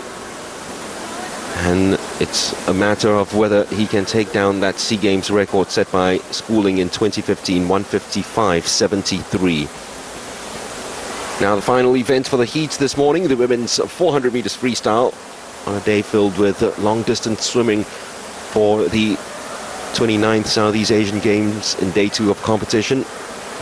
And it's a matter of whether he can take down that SEA Games record set by Schooling in 2015, 155.73. Now the final event for the heats this morning, the women's 400 meters freestyle, on a day filled with long distance swimming for the 29th Southeast Asian Games in day 2 of competition.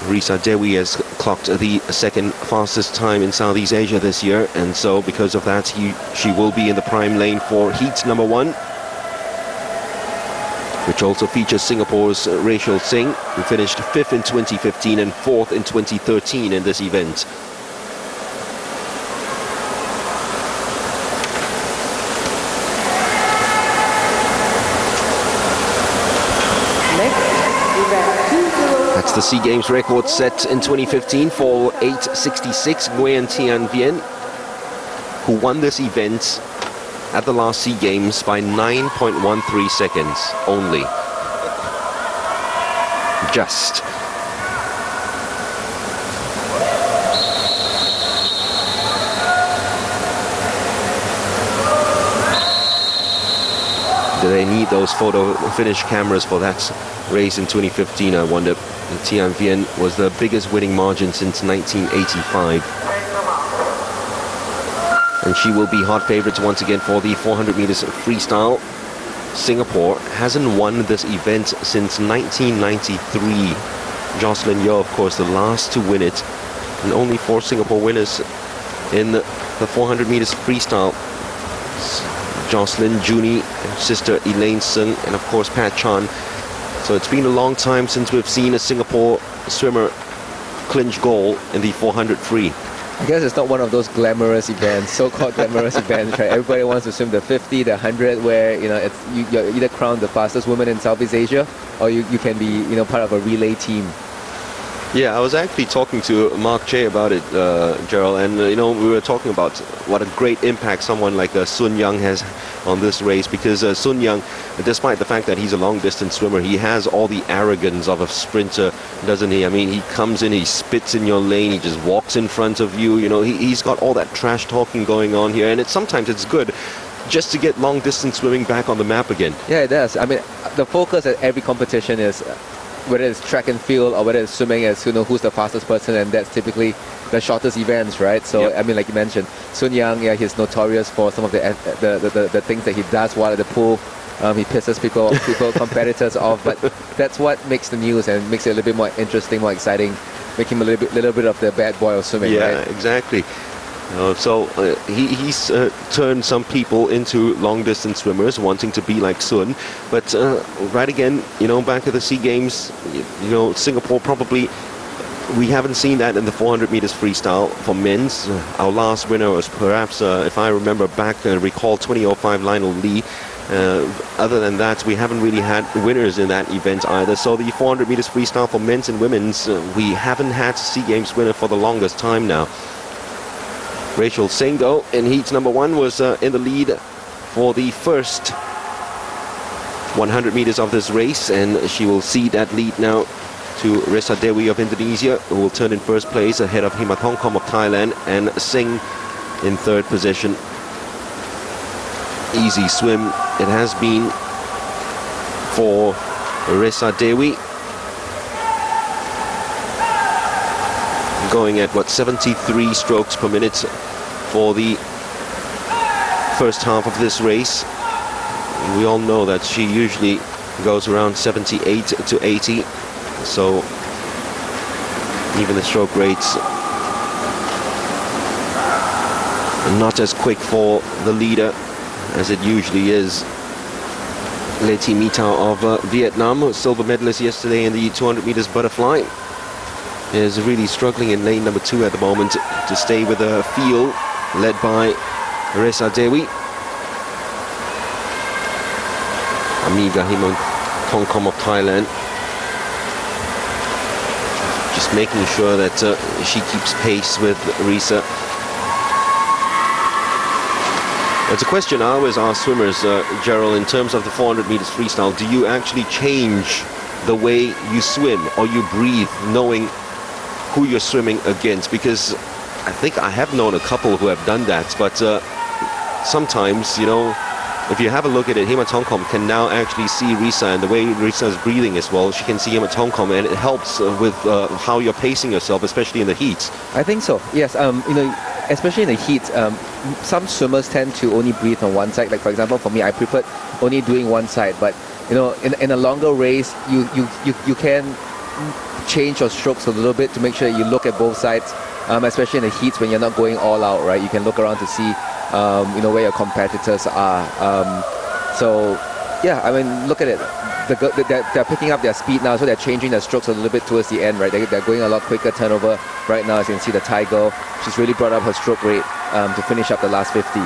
Risa Dewi has clocked the second fastest time in Southeast Asia this year, and so because of that she will be in the prime lane for heat number 1, which also features Singapore's Rachel Singh, who finished 5th in 2015 and 4th in 2013 in this event. That's the SEA Games record set in 2015 for 8:66. Nguyen Thian Vien, who won this event at the last SEA Games by 9.13 seconds only. Just. Do they need those photo finish cameras for that race in 2015, I wonder. Thian Vien was the biggest winning margin since 1985. And she will be hot favorites once again for the 400 meters freestyle. Singapore hasn't won this event since 1993. Jocelyn Yeo, of course, the last to win it. And only 4 Singapore winners in the 400 meters freestyle. Jocelyn, Junie, sister Elaine Sung, and of course Pat Chan. So it's been a long time since we've seen a Singapore swimmer clinch gold in the 400 free. I guess it's not one of those glamorous events, so-called glamorous events, right? Everybody wants to swim the 50, the 100, where, you know, you're either crowned the fastest woman in Southeast Asia, or you can be, you know, part of a relay team. Yeah, I was actually talking to Mark Che about it, Gerald, and you know, we were talking about what a great impact someone like Sun Young has on this race, because Sun Young, despite the fact that he's a long-distance swimmer, he has all the arrogance of a sprinter, doesn't he? I mean, he comes in, he spits in your lane, he just walks in front of you, you know, he's got all that trash talking going on here, and sometimes it's good just to get long-distance swimming back on the map again. Yeah, it does. I mean, the focus at every competition is whether it's track and field or whether it's swimming, as you know, who's the fastest person, and that's typically the shortest events, right? So yep. I mean, like you mentioned, Sun Yang, yeah, he's notorious for some of the things that he does while at the pool. He pisses people competitors off, but that's what makes the news and makes it a little bit more interesting, more exciting, make him a little bit of the bad boy of swimming. Yeah, right? Exactly. He's turned some people into long-distance swimmers wanting to be like Sun, but right again, you know, back at the SEA Games, you know, Singapore probably, we haven't seen that in the 400 meters freestyle for men's. Our last winner was perhaps, if I remember back and recall, 2005 Lionel Lee. Other than that, we haven't really had winners in that event either. So the 400 meters freestyle for men's and women's, we haven't had SEA Games winner for the longest time now. Rachel Singh, though, in heat number 1 was in the lead for the first 100 meters of this race, and she will cede that lead now to Risa Dewi of Indonesia, who will turn in first place ahead of Himatongkom of Thailand and Singh in third position. Easy swim it has been for Resa Dewi. Going at what, 73 strokes per minute for the first half of this race. We all know that she usually goes around 78 to 80, so even the stroke rates are not as quick for the leader as it usually is. Leti Mitau of Vietnam, silver medalist yesterday in the 200 meters butterfly, is really struggling in lane number 2 at the moment to stay with a field led by Resa Dewi. Amiga Himantongkom of Thailand, just making sure that she keeps pace with Resa. It's a question I always ask swimmers, Gerald, in terms of the 400 meters freestyle. Do you actually change the way you swim or you breathe knowing who you're swimming against? Because I think I have known a couple who have done that, but sometimes, you know, if you have a look at it, Himantongkom can now actually see Resa, and the way Resa is breathing as well, she can see Himantongkom, and it helps with how you're pacing yourself, especially in the heats. I think so, yes. You know, especially in the heat, some swimmers tend to only breathe on one side. Like for example, for me, I prefer only doing one side. But you know, in a longer race, you can change your strokes a little bit to make sure you look at both sides. Especially in the heats when you're not going all out, right? You can look around to see, you know, where your competitors are. So yeah, I mean, look at it. They're picking up their speed now, so they're changing their strokes a little bit towards the end, right? They're going a lot quicker turnover right now. As you can see, the Thai girl, she's really brought up her stroke rate to finish up the last 50.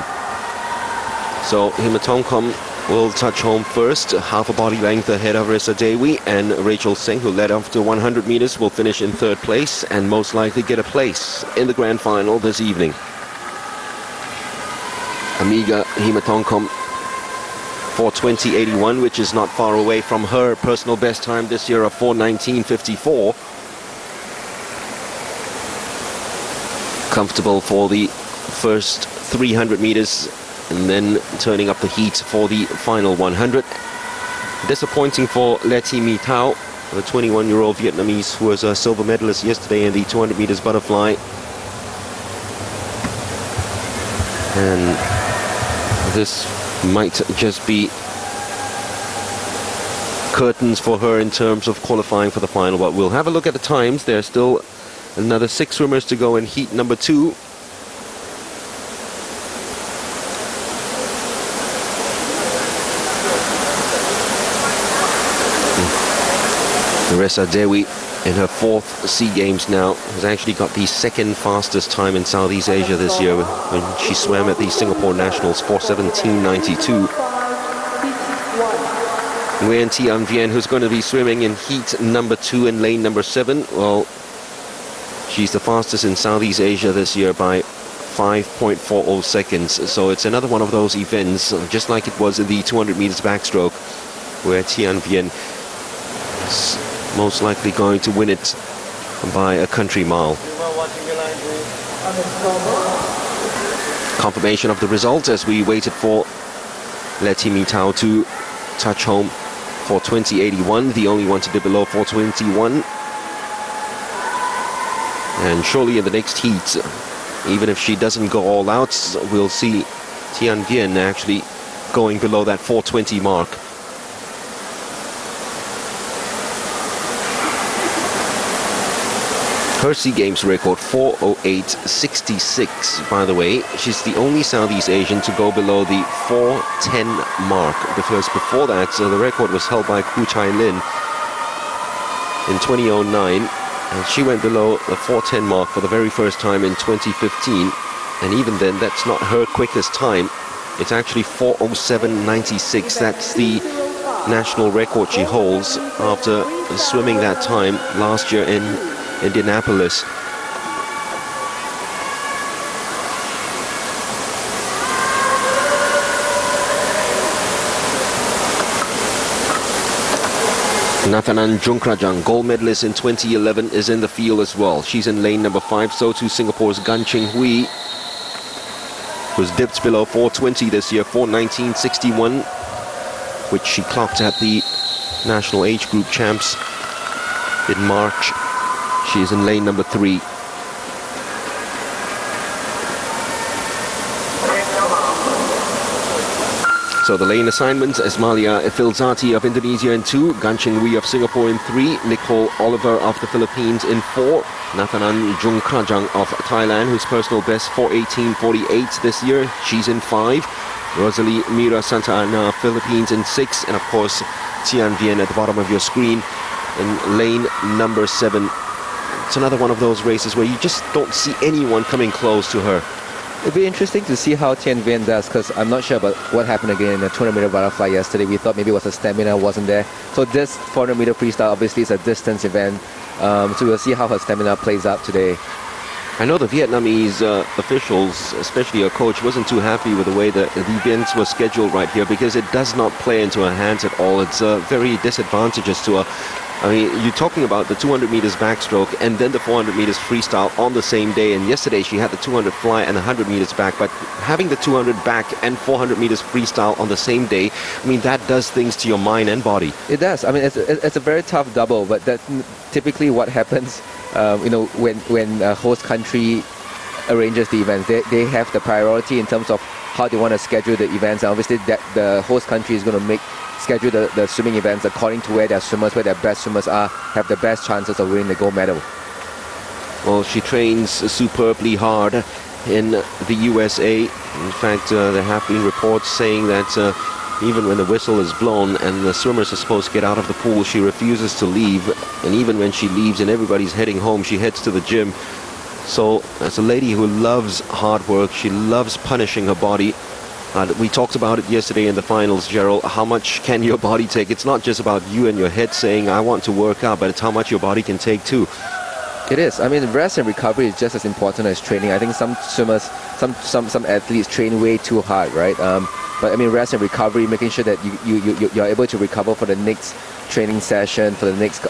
So Himantongkom will touch home first, half a body length ahead of Resa Dewi, and Rachel Singh, who led off to 100 meters, will finish in third place and most likely get a place in the grand final this evening. Amiga Himantongkom, 4:20.81, which is not far away from her personal best time this year of 4:19.54. Comfortable for the first 300 meters and then turning up the heat for the final 100. Disappointing for Leti Mitau, the 21-year-old Vietnamese who was a silver medalist yesterday in the 200 meters butterfly. And this might just be curtains for her in terms of qualifying for the final, but we'll have a look at the times. There's still another 6 swimmers to go in heat number 2. Resa Dewi, in her 4th SEA Games now, has actually got the 2nd fastest time in Southeast Asia this year when she swam at the Singapore Nationals, 4:17.92. Nguyen Thi Vien, who's going to be swimming in heat number 2 in lane number 7, well, she's the fastest in Southeast Asia this year by 5.40 seconds. So it's another one of those events, just like it was in the 200 meters backstroke, where Thi Vien is most likely going to win it by a country mile. Confirmation of the results as we waited for Leti Mitau to touch home for 4:20.81, the only one to dip below 4:21. And surely in the next heat, even if she doesn't go all out, we'll see Thi Vien actually going below that 4:20 mark. Her SEA Games record, 4:08.66, by the way. She's the only Southeast Asian to go below the 4:10 mark. Because before that, the record was held by Koo Chai Lin in 2009. And she went below the 4:10 mark for the very first time in 2015. And even then, that's not her quickest time. It's actually 4:07.96. That's the national record she holds after swimming that time last year in Indianapolis. Nathanan Junkrajang, gold medalist in 2011, is in the field as well. She's in lane number 5, so too Singapore's Gan Ching Hui. was dipped below 420 this year, 419.61, which she clocked at the National Age Group Champs in March. She is in lane number 3. So the lane assignments: Esmalia Filzati of Indonesia in 2, Gancheng Wee of Singapore in 3, Nicole Oliver of the Philippines in 4, Nathanan Jungkrajang of Thailand, whose personal best 4:18.48 this year, she's in 5, Rosalie Mira Santa Ana of Philippines in 6, and of course Tian Vien at the bottom of your screen in lane number 7. It's another one of those races where you just don't see anyone coming close to her. It'll be interesting to see how Tian Vien does, because I'm not sure about what happened again in the 200-meter butterfly yesterday. We thought maybe it was the stamina wasn't there. So this 400-meter freestyle obviously is a distance event. So we'll see how her stamina plays out today. I know the Vietnamese officials, especially her coach, wasn't too happy with the way the events were scheduled right here, because it does not play into her hands at all. It's very disadvantageous to her. I mean, you're talking about the 200 meters backstroke and then the 400 meters freestyle on the same day. And yesterday she had the 200 fly and 100 meters back. But having the 200 back and 400 meters freestyle on the same day, I mean, that does things to your mind and body. It does. I mean, it's a very tough double, but that's typically what happens, you know, when a host country arranges the events. They have the priority in terms of how they want to schedule the events. And obviously, that the host country is going to schedule the swimming events according to where their swimmers, where their best swimmers are, have the best chances of winning the gold medal. Well, she trains superbly hard in the USA. In fact, there have been reports saying that even when the whistle is blown and the swimmers are supposed to get out of the pool, she refuses to leave. And even when she leaves and everybody's heading home, she heads to the gym. So as a lady who loves hard work, she loves punishing her body. We talked about it yesterday in the finals, Gerald. How much can your body take? It's not just about you and your head saying, I want to work out, but it's how much your body can take too. It is. I mean, rest and recovery is just as important as training. I think some swimmers, some athletes train way too hard, right? But I mean, rest and recovery, making sure that you're able to recover for the next training session, for the next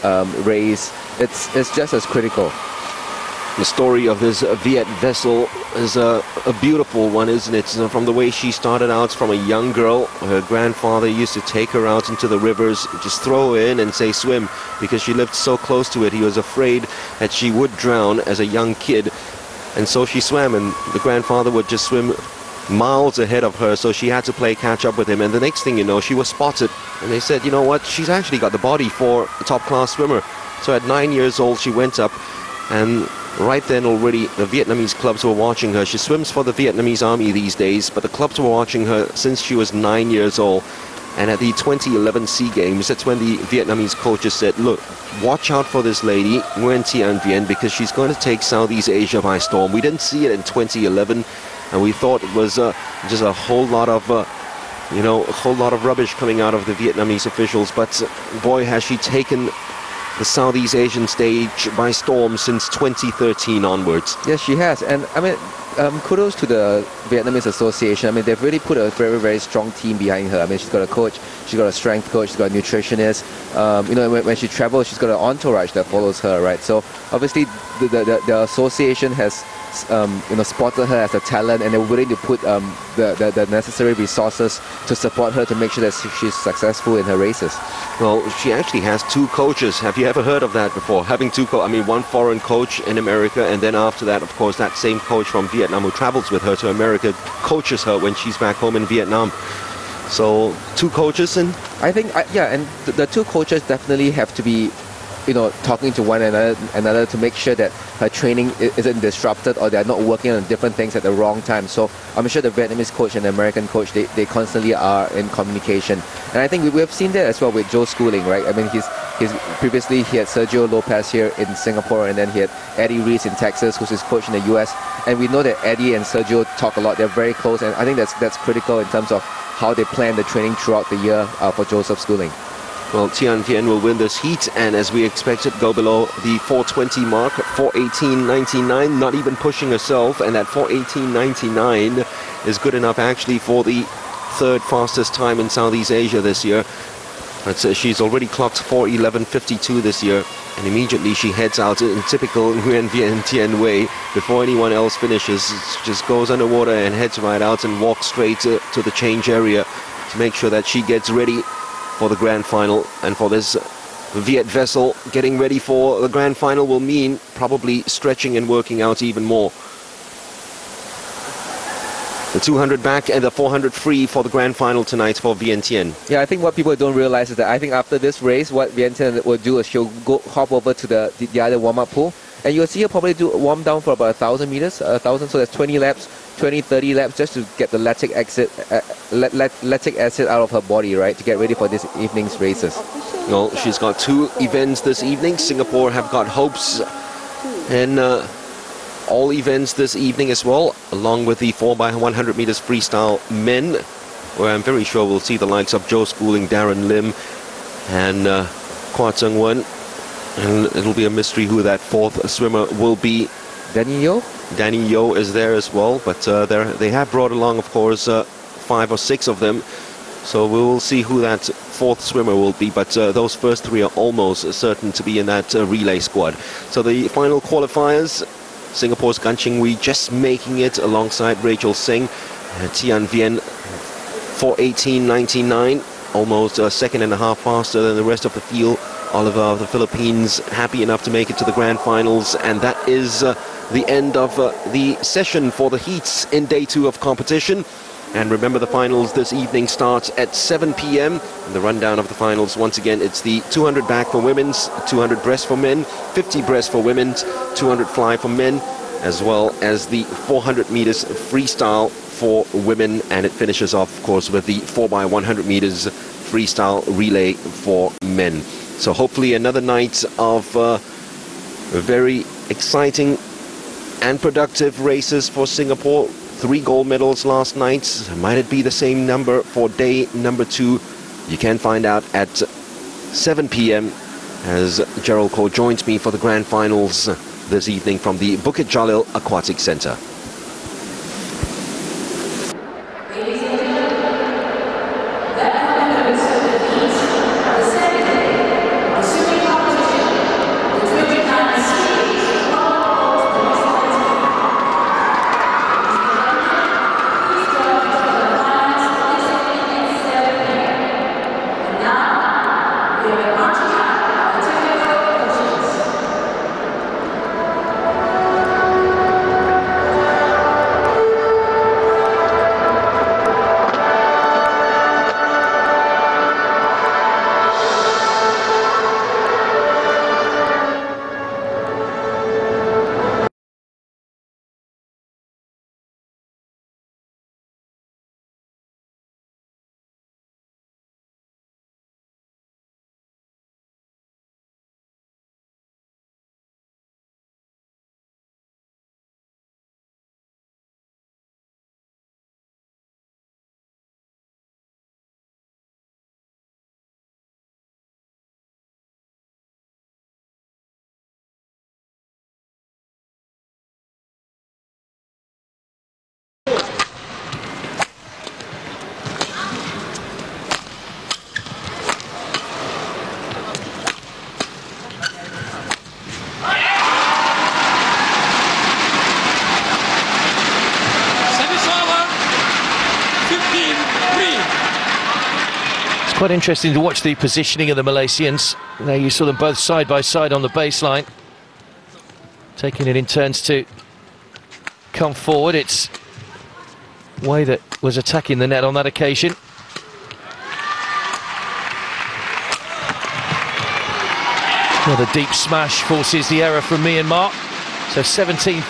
race, it's just as critical. The story of this Viet vessel is a beautiful one, isn't it? From the way she started out from a young girl, her grandfather used to take her out into the rivers, just throw her in and say swim, because she lived so close to it. He was afraid that she would drown as a young kid, and so she swam, and the grandfather would just swim miles ahead of her, so she had to play catch up with him. And the next thing you know, she was spotted, and they said, you know what, she's actually got the body for a top-class swimmer. So at 9 years old, she went up, and right then already the Vietnamese clubs were watching her. She swims for the Vietnamese army these days, but the clubs were watching her since she was 9 years old. And at the 2011 Seagame, that's when the Vietnamese coaches said, look, watch out for this lady, Nguyen Thi Vien, because she's going to take Southeast Asia by storm. We didn't see it in 2011, and we thought it was just a whole lot of you know, a whole lot of rubbish coming out of the Vietnamese officials. But boy, has she taken the Southeast Asian stage by storm since 2013 onwards. Yes, she has. And I mean, kudos to the Vietnamese Association. I mean, they've really put a very, very strong team behind her. I mean, she's got a coach, she's got a strength coach, she's got a nutritionist. You know, when she travels, she's got an entourage that follows her, right? So obviously, the association has you know, spotted her as a talent, and they're willing to put the necessary resources to support her to make sure that she's successful in her races. Well, she actually has 2 coaches. Have you ever heard of that before? Having 2 I mean, one foreign coach in America, and then after that, of course, that same coach from Vietnam who travels with her to America coaches her when she's back home in Vietnam. So 2 coaches, and I think yeah, and the 2 coaches definitely have to be, you know, talking to one another to make sure that her training isn't disrupted, or they're not working on different things at the wrong time. So I'm sure the Vietnamese coach and the American coach, they constantly are in communication. And I think we've seen that as well with Joe Schooling, right? I mean, he's previously he had Sergio Lopez here in Singapore, and then he had Eddie Reese in Texas, who's his coach in the US. And we know that Eddie and Sergio talk a lot. They're very close, and I think that's critical in terms of how they plan the training throughout the year for Joseph Schooling. Well, Tian Vien will win this heat, and as we expected, go below the 420 mark, 4:18.99, not even pushing herself, and that 4:18.99 is good enough actually for the 3rd fastest time in Southeast Asia this year. She's already clocked 4:11.52 this year, And immediately she heads out in typical Nguyen Vientiane Tien way. Before anyone else finishes, just goes underwater and heads right out and walks straight to the change area to make sure that she gets ready for the grand final. And for this Viet vessel, getting ready for the grand final will mean probably stretching and working out even more. The 200 back and the 400 free for the grand final tonight for Vientiane. Yeah, I think what people don't realize is that I think after this race, what Vientiane will do is she'll hop over to the other warm-up pool, and you'll see her probably do warm down for about 1,000 meters, so that's 20 laps, 30 laps, just to get the lactic acid out of her body, right, to get ready for this evening's races. Well, she's got 2 events this evening. Singapore have got hopes in all events this evening as well, along with the 4x100 meters freestyle men, where I'm very sure we'll see the likes of Joe Schooling, Darren Lim, and Kwa Tsung Wen. And it'll be a mystery who that 4th swimmer will be. Danny Yeo? Danny Yeo is there as well, but they have brought along, of course, 5 or 6 of them. So we will see who that 4th swimmer will be, but those first 3 are almost certain to be in that relay squad. So the final qualifiers, Singapore's Gan Ching Wee just making it alongside Rachel Singh. Tian Vien 4:18.99, almost a second and a half faster than the rest of the field. Oliver of the Philippines happy enough to make it to the grand finals, and that is the end of the session for the heats in day 2 of competition. And remember, the finals this evening starts at 7 p.m. And the rundown of the finals, once again, it's the 200 back for women's, 200 breast for men, 50 breast for women's, 200 fly for men, as well as the 400 meters freestyle for women. And it finishes off, of course, with the 4x100 meters freestyle relay for men. So hopefully another night of very exciting and productive races for Singapore. 3 gold medals last night. Might it be the same number for day number 2? You can find out at 7 p.m. as Gerald Koh joins me for the grand finals this evening from the Bukit Jalil Aquatic Centre. Quite interesting to watch the positioning of the Malaysians. There you saw them both side by side on the baseline, taking it in turns to come forward. It's Wei that was attacking the net on that occasion. Another deep smash forces the error from Myanmar. So 17.